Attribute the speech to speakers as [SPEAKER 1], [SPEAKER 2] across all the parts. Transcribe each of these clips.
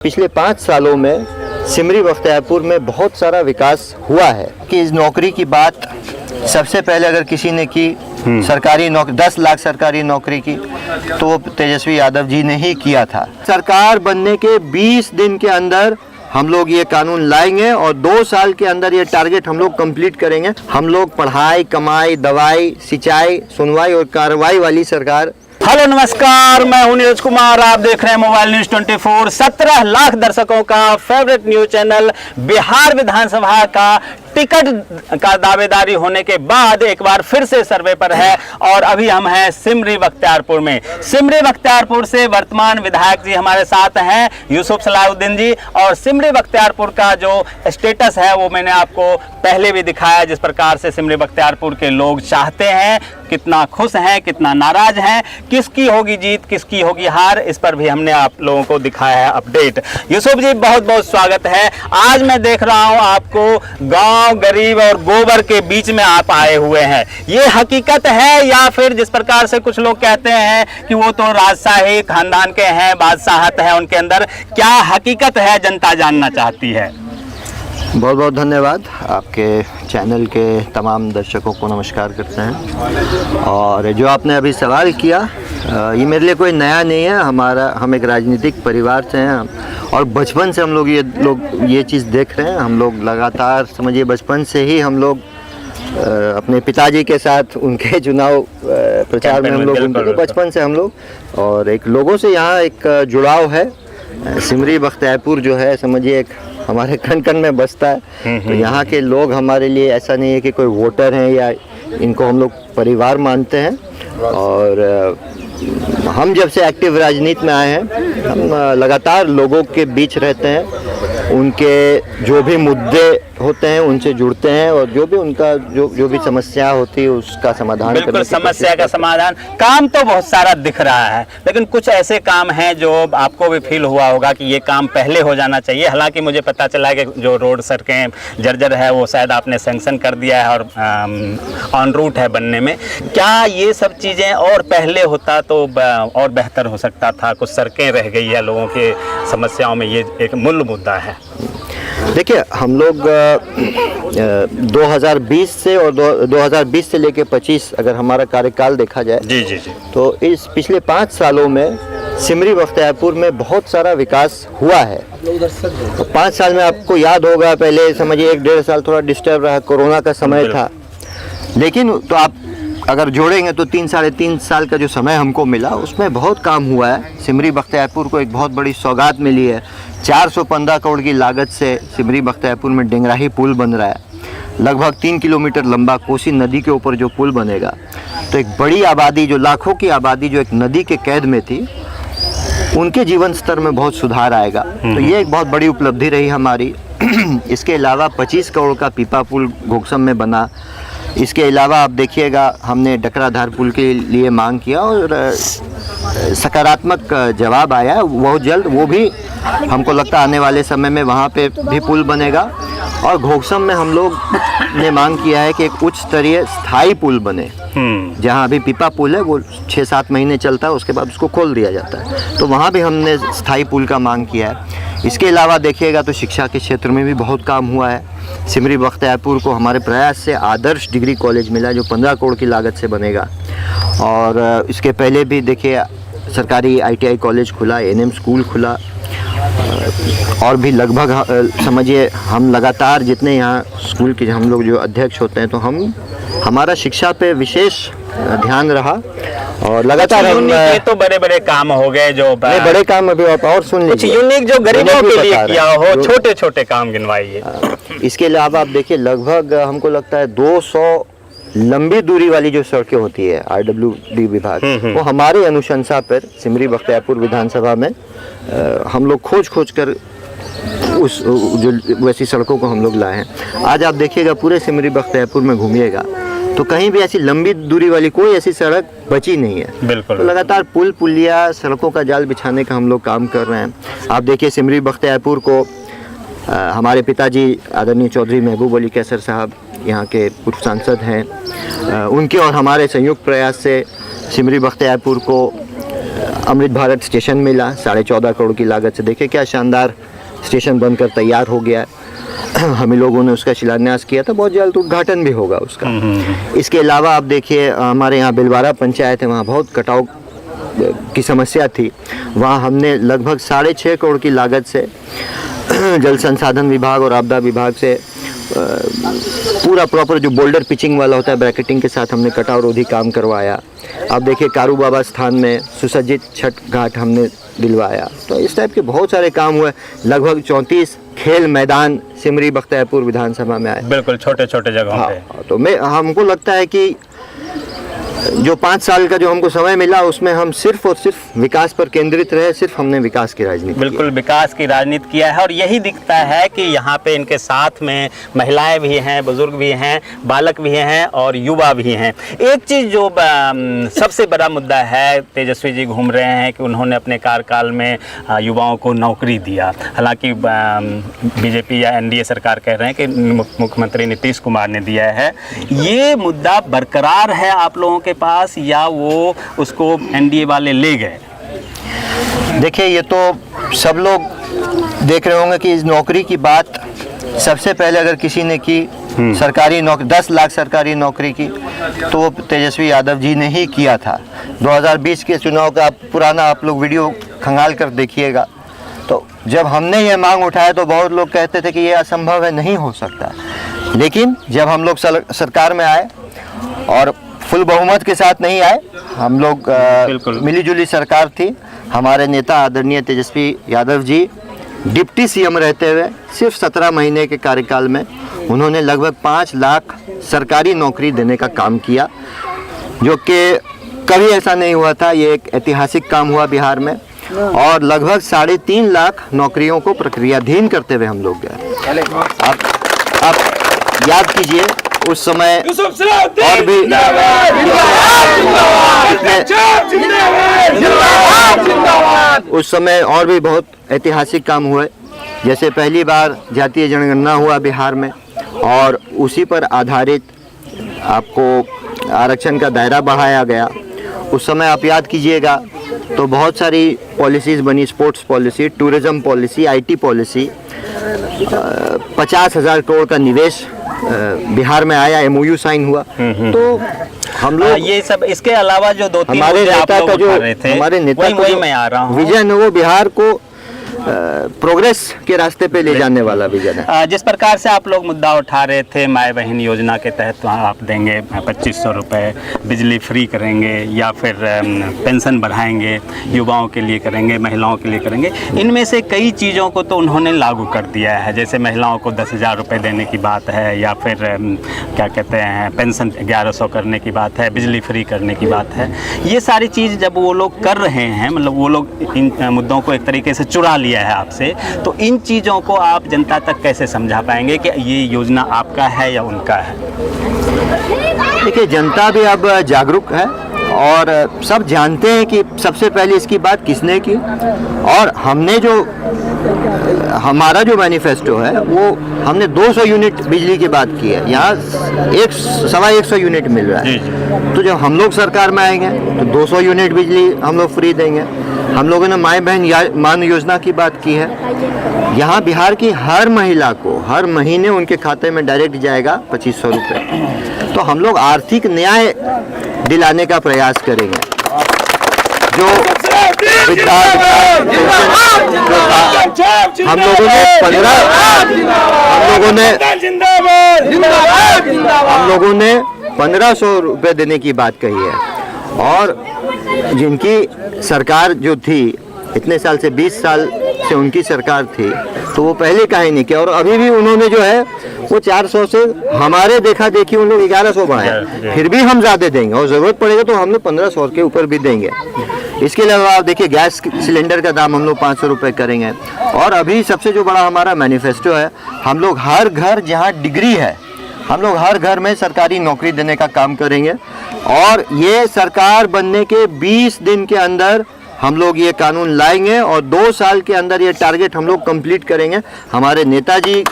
[SPEAKER 1] पिछले 5 सालों में सिमरी बख्तियारपुर में बहुत सारा विकास हुआ है कि इस नौकरी की बात सबसे पहले अगर किसी ने की सरकारी नौकरी 10 लाख सरकारी नौकरी की तो वो तेजस्वी यादव जी ने ही किया था। सरकार बनने के 20 दिन के अंदर हम लोग ये कानून लाएंगे और 2 साल के अंदर ये टारगेट हम लोग कंप्लीट करेंगे। हम लोग पढ़ाई, कमाई, दवाई, सिंचाई, सुनवाई और कार्रवाई वाली सरकार।
[SPEAKER 2] हेलो नमस्कार, मैं हूं नीरज कुमार। आप देख रहे हैं मोबाइल न्यूज 24। 17 लाख दर्शकों का फेवरेट न्यूज चैनल बिहार विधानसभा का टिकट का दावेदारी होने के बाद एक बार फिर से सर्वे पर है और अभी हम हैं सिमरी बख्तियारपुर में। सिमरी बख्तियारपुर से वर्तमान विधायक जी हमारे साथ हैं, यूसुफ सलाहुद्दीन जी। और सिमरी बख्तियारपुर का जो स्टेटस है वो मैंने आपको पहले भी दिखाया, जिस प्रकार से सिमरी बख्तियारपुर के लोग चाहते हैं, कितना खुश हैं, कितना नाराज हैं, किसकी होगी जीत, किसकी होगी हार, इस पर भी हमने आप लोगों को दिखाया है अपडेट। यूसुफ जी, बहुत बहुत स्वागत है। आज मैं देख रहा हूं आपको गांव, गरीब और गोबर के बीच में आप आए हुए हैं। ये हकीकत है या फिर जिस प्रकार से कुछ लोग कहते हैं कि वो तो राजशाही खानदान के हैं, बादशाहत है उनके अंदर, क्या हकीकत है, जनता जानना चाहती है।
[SPEAKER 1] बहुत बहुत धन्यवाद। आपके चैनल के तमाम दर्शकों को नमस्कार करते हैं। और जो आपने अभी सवाल किया, ये मेरे लिए कोई नया नहीं है। हम एक राजनीतिक परिवार से हैं और बचपन से हम लोग ये चीज़ देख रहे हैं। हम लोग लगातार, समझिए, बचपन से ही हम लोग अपने पिताजी के साथ उनके चुनाव प्रचार में हम लोग बचपन से हम लोग, और एक लोगों से यहाँ एक जुड़ाव है। सिमरी बख्तियारपुर जो है, समझिए, एक हमारे कण कण में बसता है। तो यहाँ के लोग हमारे लिए ऐसा नहीं है कि कोई वोटर हैं या इनको हम लोग परिवार मानते हैं। और हम जब से एक्टिव राजनीति में आए हैं, हम लगातार लोगों के बीच रहते हैं, उनके जो भी मुद्दे होते हैं उनसे जुड़ते हैं और जो भी उनका जो भी समस्या होती है उसका समाधान।
[SPEAKER 2] बिल्कुल, समस्या का समाधान। काम तो बहुत सारा दिख रहा है, लेकिन कुछ ऐसे काम हैं जो आपको भी फील हुआ होगा कि ये काम पहले हो जाना चाहिए। हालांकि मुझे पता चला कि जो रोड सड़कें जर्जर है वो शायद आपने सैंक्शन कर दिया है और ऑन रूट है बनने में। क्या ये सब चीज़ें और पहले होता तो और बेहतर हो सकता था? कुछ सड़कें रह गई है, लोगों के समस्याओं में ये एक मूल मुद्दा है।
[SPEAKER 1] देखिए, हम लोग 2020 से और 2020 से लेके 25 अगर हमारा कार्यकाल देखा जाए
[SPEAKER 2] जी,
[SPEAKER 1] तो इस पिछले 5 सालों में सिमरी बख्तियारपुर में बहुत सारा विकास हुआ है। तो 5 साल में आपको याद होगा, पहले समझिए 1-1.5 साल थोड़ा डिस्टर्ब रहा, कोरोना का समय था, लेकिन तो आप अगर जोड़ेंगे तो 3-3.5 साल का जो समय हमको मिला उसमें बहुत काम हुआ है। सिमरी बख्तियारपुर को एक बहुत बड़ी सौगात मिली है। 415 करोड़ की लागत से सिमरी बख्तियारपुर में डेंगराही पुल बन रहा है। लगभग 3 किलोमीटर लंबा कोसी नदी के ऊपर जो पुल बनेगा, तो एक बड़ी आबादी, जो लाखों की आबादी जो एक नदी के कैद में थी, उनके जीवन स्तर में बहुत सुधार आएगा। तो ये एक बहुत बड़ी उपलब्धि रही हमारी। इसके अलावा 25 करोड़ का पीपा पुल घोकसम में बना। इसके अलावा आप देखिएगा, हमने डकराधार पुल के लिए मांग किया और सकारात्मक जवाब आया बहुत जल्द। वो भी हमको लगता है आने वाले समय में वहाँ पे भी पुल बनेगा। और घोकसम में हम लोग ने मांग किया है कि एक उच्च स्तरीय स्थायी पुल बने। जहाँ अभी पीपा पुल है वो 6-7 महीने चलता है, उसके बाद उसको खोल दिया जाता है। तो वहाँ भी हमने स्थायी पुल का मांग किया है। इसके अलावा देखिएगा तो शिक्षा के क्षेत्र में भी बहुत काम हुआ है। सिमरी बख्तियारपुर को हमारे प्रयास से आदर्श डिग्री कॉलेज मिला, जो 15 करोड़ की लागत से बनेगा। और इसके पहले भी देखिए सरकारी ITI कॉलेज खुला, NM स्कूल खुला, और भी लगभग समझिए हम लगातार जितने यहाँ स्कूल के हम लोग जो अध्यक्ष होते हैं, तो हमारा शिक्षा पे विशेष ध्यान रहा और लगातार
[SPEAKER 2] ये तो बड़े बड़े काम हो गए। जो
[SPEAKER 1] बड़े काम अभी और सुन लीजिए,
[SPEAKER 2] कुछ यूनिक जो गरीबों के लिए किया हो, छोटे छोटे काम गिनवाइए।
[SPEAKER 1] इसके अलावा आप देखिए, लगभग हमको लगता है 200 लंबी दूरी वाली जो सड़कें होती है RWD विभाग, वो हमारे अनुशंसा पर सिमरी बख्तियारपुर विधानसभा में हम लोग खोज कर उस जो वैसी सड़कों को हम लोग लाए हैं। आज आप देखिएगा पूरे सिमरी बख्तियारपुर में घूमिएगा तो कहीं भी ऐसी लंबी दूरी वाली कोई ऐसी सड़क बची नहीं है।
[SPEAKER 2] बिल्कुल।
[SPEAKER 1] तो लगातार पुल पुलिया, सड़कों का जाल बिछाने का हम लोग काम कर रहे हैं। आप देखिए, सिमरी बख्तियारपुर को हमारे पिताजी आदरणीय चौधरी महबूब अली कैसर साहब यहाँ के पूर्व सांसद हैं, उनके और हमारे संयुक्त प्रयास से सिमरी बख्तियारपुर को अमृत भारत स्टेशन मिला 14.5 करोड़ की लागत से। देखिए क्या शानदार स्टेशन बनकर तैयार हो गया है। हम ही लोगों ने उसका शिलान्यास किया था, बहुत जल्द उद्घाटन भी होगा उसका। इसके अलावा आप देखिए हमारे यहाँ बिलवारा पंचायत है, वहाँ बहुत कटाव की समस्या थी। वहाँ हमने लगभग 6.5 करोड़ की लागत से जल संसाधन विभाग और आपदा विभाग से पूरा प्रॉपर जो बोल्डर पिचिंग वाला होता है ब्रैकेटिंग के साथ हमने कटाव रोधी काम करवाया। आप देखिए कारू बाबा स्थान में सुसज्जित छठ घाट हमने दिलवाया। तो इस टाइप के बहुत सारे काम हुए। लगभग 34 खेल मैदान सिमरी बख्तियारपुर विधानसभा में आए,
[SPEAKER 2] बिल्कुल छोटे छोटे जगहों पे।
[SPEAKER 1] तो हमको लगता है कि जो 5 साल का जो हमको समय मिला उसमें हम सिर्फ और सिर्फ विकास पर केंद्रित रहे, सिर्फ हमने विकास की राजनीति
[SPEAKER 2] बिल्कुल विकास की राजनीति किया है। और यही दिखता है कि यहाँ पे इनके साथ में महिलाएं भी हैं, बुजुर्ग भी हैं, बालक भी हैं और युवा भी हैं। एक चीज़ जो सबसे बड़ा मुद्दा है, तेजस्वी जी घूम रहे हैं कि उन्होंने अपने कार्यकाल में युवाओं को नौकरी दिया। हालांकि बीजेपी या एनडीए सरकार कह रहे हैं कि मुख्यमंत्री नीतीश कुमार ने दिया है। ये मुद्दा बरकरार है आप लोगों के पास या वो उसको एनडीए वाले ले गए?
[SPEAKER 1] देखिए ये तो सब लोग देख रहे होंगे कि इस नौकरी की बात सबसे पहले अगर किसी ने की सरकारी नौकरी 10 लाख सरकारी नौकरी की तो वो तेजस्वी यादव जी ने ही किया था। 2020 के चुनाव का पुराना आप लोग वीडियो खंगाल कर देखिएगा। तो जब हमने ये मांग उठाया तो बहुत लोग कहते थे कि ये असंभव है, नहीं हो सकता। लेकिन जब हम लोग सरकार में आए और फुल बहुमत के साथ नहीं आए, हम लोग मिलीजुली सरकार थी। हमारे नेता आदरणीय तेजस्वी यादव जी डिप्टी सीएम रहते हुए सिर्फ 17 महीने के कार्यकाल में उन्होंने लगभग 5 लाख सरकारी नौकरी देने का काम किया, जो कि कभी ऐसा नहीं हुआ था। ये एक ऐतिहासिक काम हुआ बिहार में और लगभग 3.5 लाख नौकरियों को प्रक्रियाधीन करते हुए हम लोग गए। आप याद कीजिए उस समय और भी उस समय और भी बहुत ऐतिहासिक काम हुए। जैसे पहली बार जातीय जनगणना हुआ बिहार में और उसी पर आधारित आपको आरक्षण का दायरा बढ़ाया गया। उस समय आप याद कीजिएगा तो बहुत सारी पॉलिसीज़ बनी, sports policy, tourism policy, IT policy. 50,000 crore का निवेश बिहार में आया, एमओयू साइन हुआ। तो हम लोग
[SPEAKER 2] ये सब, इसके अलावा जो 2-3
[SPEAKER 1] हमारे नेता का जो
[SPEAKER 2] मैं आ रहा हूँ
[SPEAKER 1] विजन है वो बिहार को प्रोग्रेस के रास्ते पे ले जाने वाला विजन है।
[SPEAKER 2] जिस प्रकार से आप लोग मुद्दा उठा रहे थे, माय बहन योजना के तहत आप देंगे 2500 रुपये, बिजली फ्री करेंगे या फिर पेंशन बढ़ाएंगे, युवाओं के लिए करेंगे, महिलाओं के लिए करेंगे, इनमें से कई चीज़ों को तो उन्होंने लागू कर दिया है। जैसे महिलाओं को 10,000 रुपये देने की बात है या फिर क्या कहते हैं पेंशन 1100 करने की बात है, बिजली फ्री करने की बात है। ये सारी चीज़ जब वो लोग कर रहे हैं, मतलब वो लोग इन मुद्दों को एक तरीके से चुरा लिया है आपसे, तो इन चीज़ों को आप जनता तक कैसे समझा पाएंगे कि ये योजना आपका है या उनका है?
[SPEAKER 1] देखिए जनता भी अब जागरूक है और सब जानते हैं कि सबसे पहले इसकी बात किसने की। और हमने जो हमारा जो मैनिफेस्टो है वो हमने 200 यूनिट बिजली की बात की है। यहाँ 100 यूनिट मिल रहा है। तो जब हम लोग सरकार में आएंगे तो 200 यूनिट बिजली हम लोग फ्री देंगे। हम लोगों ने माय बहन मान योजना की बात की है। यहाँ बिहार की हर महिला को हर महीने उनके खाते में डायरेक्ट जाएगा 2500 रुपये। तो हम लोग आर्थिक न्याय दिलाने का प्रयास करेंगे। जो हम लोगों ने 1500 रुपये देने की बात कही है। और जिनकी सरकार जो थी इतने साल से 20 साल से उनकी सरकार थी, तो वो पहले काहे नहीं किया। और अभी भी उन्होंने जो है वो 400 से हमारे देखा देखी उन लोग 1100 बढ़ाया। फिर भी हम ज़्यादा देंगे और ज़रूरत पड़ेगा तो हम लोग 1500 के ऊपर भी देंगे। इसके अलावा आप देखिए गैस सिलेंडर का दाम हम लोग 500 रुपये करेंगे। और अभी सबसे जो बड़ा हमारा मैनिफेस्टो है, हम लोग हर घर जहाँ डिग्री है हम लोग हर घर में सरकारी नौकरी देने का काम करेंगे। और ये सरकार बनने के 20 दिन के अंदर हम लोग ये कानून लाएंगे और 2 साल के अंदर ये टारगेट हम लोग कंप्लीट करेंगे। हमारे नेताजी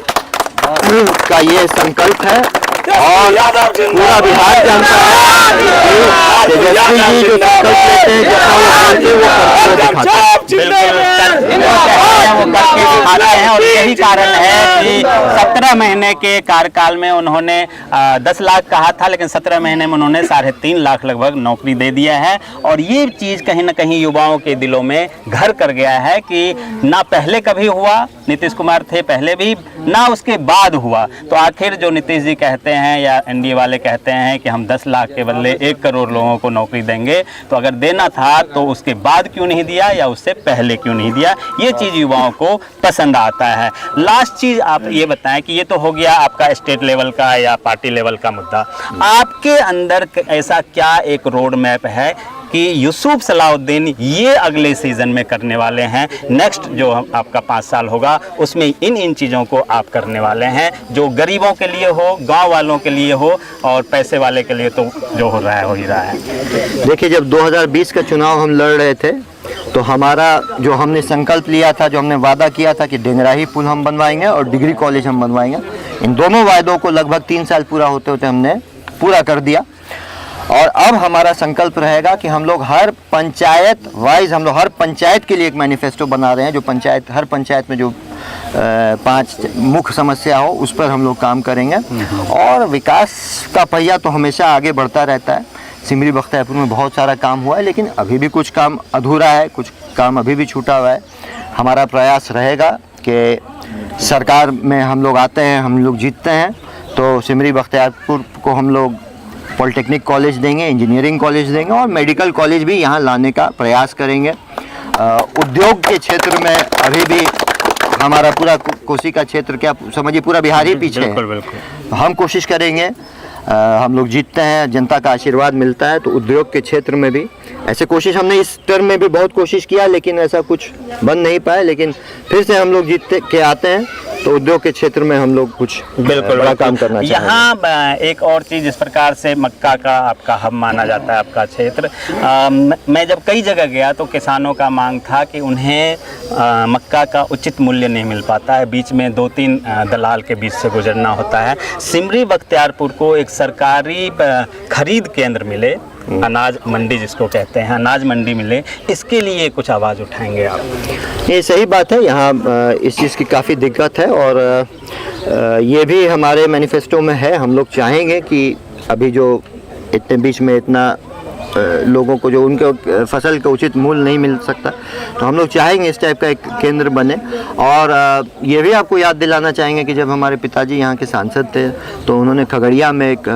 [SPEAKER 1] का ये संकल्प है और पूरा बिहार जानता है कि तेजस्वी जी जो संकल्प लेते हैं, जितना वो बोलते हैं वो करके दिखाते हैं।
[SPEAKER 2] वो करके दिखाते हैं और यही कारण है कि 17 महीने के कार्यकाल में उन्होंने 10 लाख कहा था, लेकिन 17 महीने में उन्होंने 3.5 लाख लगभग नौकरी दे दिया है। और ये चीज कहीं ना कहीं युवाओं के दिलों में घर कर गया है कि ना पहले कभी हुआ, नीतीश कुमार थे पहले भी, ना उसके बाद हुआ। तो आखिर जो नीतीश जी कहते हैं या एनडीए वाले कहते हैं कि हम 10 लाख के बदले 1 करोड़ लोगों को नौकरी देंगे, तो अगर देना था तो उसके बाद क्यों नहीं दिया या उससे पहले क्यों नहीं दिया, ये चीज़ युवाओं को पसंद आता है। लास्ट चीज़ आप ये बताएं कि ये तो हो गया आपका स्टेट लेवल का या पार्टी लेवल का मुद्दा, आपके अंदर ऐसा क्या एक रोड मैप है कि यूसुफ सलाउद्दीन ये अगले सीजन में करने वाले हैं, नेक्स्ट जो आपका 5 साल होगा उसमें इन चीज़ों को आप करने वाले हैं, जो गरीबों के लिए हो, गांव वालों के लिए हो और पैसे वाले के लिए तो जो हो रहा है हो ही रहा है।
[SPEAKER 1] देखिए, जब 2020 का चुनाव हम लड़ रहे थे तो हमारा जो हमने संकल्प लिया था, जो हमने वादा किया था कि डेंगराही पुल हम बनवाएंगे और डिग्री कॉलेज हम बनवाएंगे, इन दोनों वायदों को लगभग 3 साल पूरा होते होते हमने पूरा कर दिया। और अब हमारा संकल्प रहेगा कि हम लोग हर पंचायत वाइज, हम लोग हर पंचायत के लिए एक मैनिफेस्टो बना रहे हैं, जो पंचायत, हर पंचायत में जो 5 मुख्य समस्या हो उस पर हम लोग काम करेंगे। और विकास का पहिया तो हमेशा आगे बढ़ता रहता है। सिमरी बख्तियारपुर में बहुत सारा काम हुआ है, लेकिन अभी भी कुछ काम अधूरा है, कुछ काम अभी भी छूटा हुआ है। हमारा प्रयास रहेगा कि सरकार में हम लोग आते हैं, हम लोग जीतते हैं तो सिमरी बख्तियारपुर को हम लोग पॉलिटेक्निक कॉलेज देंगे, इंजीनियरिंग कॉलेज देंगे और मेडिकल कॉलेज भी यहाँ लाने का प्रयास करेंगे। उद्योग के क्षेत्र में अभी भी हमारा पूरा कोसी का क्षेत्र, क्या समझिए पूरा बिहार ही पीछे है।
[SPEAKER 2] बिल्कुल।
[SPEAKER 1] हम कोशिश करेंगे, हम लोग जीतते हैं, जनता का आशीर्वाद मिलता है तो उद्योग के क्षेत्र में भी ऐसे कोशिश, हमने इस टर्म में भी बहुत कोशिश किया लेकिन ऐसा कुछ बन नहीं पाया, लेकिन फिर से हम लोग जीतते के आते हैं तो उद्योग के क्षेत्र में हम लोग कुछ
[SPEAKER 2] बिल्कुल
[SPEAKER 1] बड़ा काम करना चाहिए।
[SPEAKER 2] यहाँ एक और चीज़, इस प्रकार से मक्का का आपका हब माना जाता है आपका क्षेत्र। मैं जब कई जगह गया तो किसानों का मांग था कि उन्हें मक्का का उचित मूल्य नहीं मिल पाता है, बीच में 2-3 दलाल के बीच से गुजरना होता है। सिमरी बख्तियारपुर को एक सरकारी खरीद केंद्र मिले, अनाज मंडी जिसको कहते हैं, अनाज मंडी मिले, इसके लिए कुछ आवाज़ उठाएंगे आप?
[SPEAKER 1] ये सही बात है, यहाँ इस चीज़ की काफ़ी दिक्कत है और ये भी हमारे मैनिफेस्टो में है। हम लोग चाहेंगे कि अभी जो इतने बीच में इतना लोगों को जो उनके फसल का उचित मूल्य नहीं मिल सकता, तो हम लोग चाहेंगे इस टाइप का एक केंद्र बने। और ये भी आपको याद दिलाना चाहेंगे कि जब हमारे पिताजी यहाँ के सांसद थे तो उन्होंने खगड़िया में एक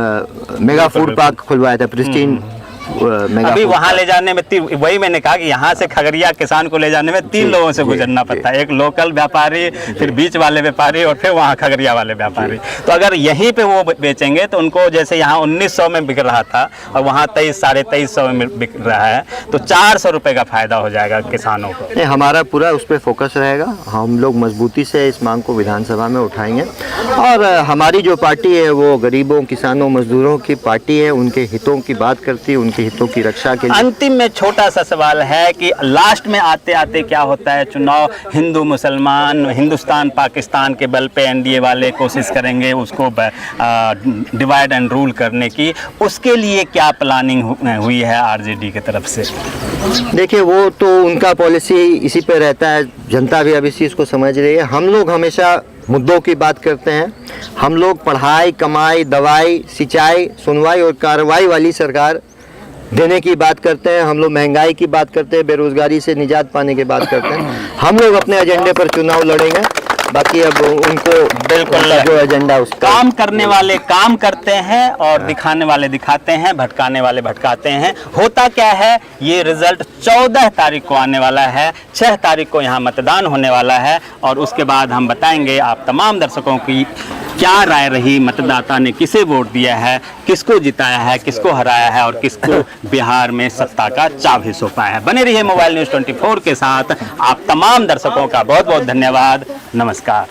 [SPEAKER 1] मेगा फूड पार्क खुलवाया था, प्रिस्टीन
[SPEAKER 2] अभी वहाँ ले जाने में वही मैंने कहा कि यहाँ से खगड़िया किसान को ले जाने में 3 लोगों से गुजरना पड़ता है, एक लोकल व्यापारी, फिर बीच वाले व्यापारी और फिर वहाँ खगड़िया वाले व्यापारी। तो अगर यहीं पे वो बेचेंगे तो उनको, जैसे यहाँ 1900 में बिक रहा था और वहाँ 2300-2350 में बिक रहा है, तो 400 रुपये का फायदा हो जाएगा किसानों को।
[SPEAKER 1] नहीं, हमारा पूरा उस पर फोकस रहेगा। हम लोग मजबूती से इस मांग को विधानसभा में उठाएंगे और हमारी जो पार्टी है वो गरीबों, किसानों, मजदूरों की पार्टी है, उनके हितों की बात करती है, उनके हितों की रक्षा के लिए।
[SPEAKER 2] अंतिम में छोटा सा सवाल है कि लास्ट में आते आते क्या होता है, चुनाव हिंदू मुसलमान, हिंदुस्तान पाकिस्तान के बल पे एनडीए वाले कोशिश करेंगे उसको डिवाइड एंड रूल करने की, उसके लिए क्या प्लानिंग हुई है आरजेडी की तरफ से?
[SPEAKER 1] देखिए, वो तो उनका पॉलिसी इसी पे रहता है, जनता भी अब इस चीज़ को समझ रही है। हम लोग हमेशा मुद्दों की बात करते हैं। हम लोग पढ़ाई, कमाई, दवाई, सिंचाई, सुनवाई और कार्रवाई वाली सरकार देने की बात करते हैं। हम लोग महंगाई की बात करते हैं, बेरोजगारी से निजात पाने की बात करते हैं। हम लोग अपने एजेंडे पर चुनाव लड़ेंगे, बाकी अब उनको बिल्कुल जो एजेंडा उस
[SPEAKER 2] काम करने वाले काम करते हैं और दिखाने वाले दिखाते हैं, भटकाने वाले भटकाते हैं। होता क्या है, ये रिजल्ट 14 तारीख को आने वाला है, 6 तारीख को यहाँ मतदान होने वाला है और उसके बाद हम बताएंगे आप तमाम दर्शकों की क्या राय रही, मतदाता ने किसे वोट दिया है, किसको जिताया है, किसको हराया है और किसको बिहार में सत्ता का चाबी सौंपा है। बने रहिए मोबाइल न्यूज़ 24 के साथ। आप तमाम दर्शकों का बहुत बहुत धन्यवाद। नमस्कार।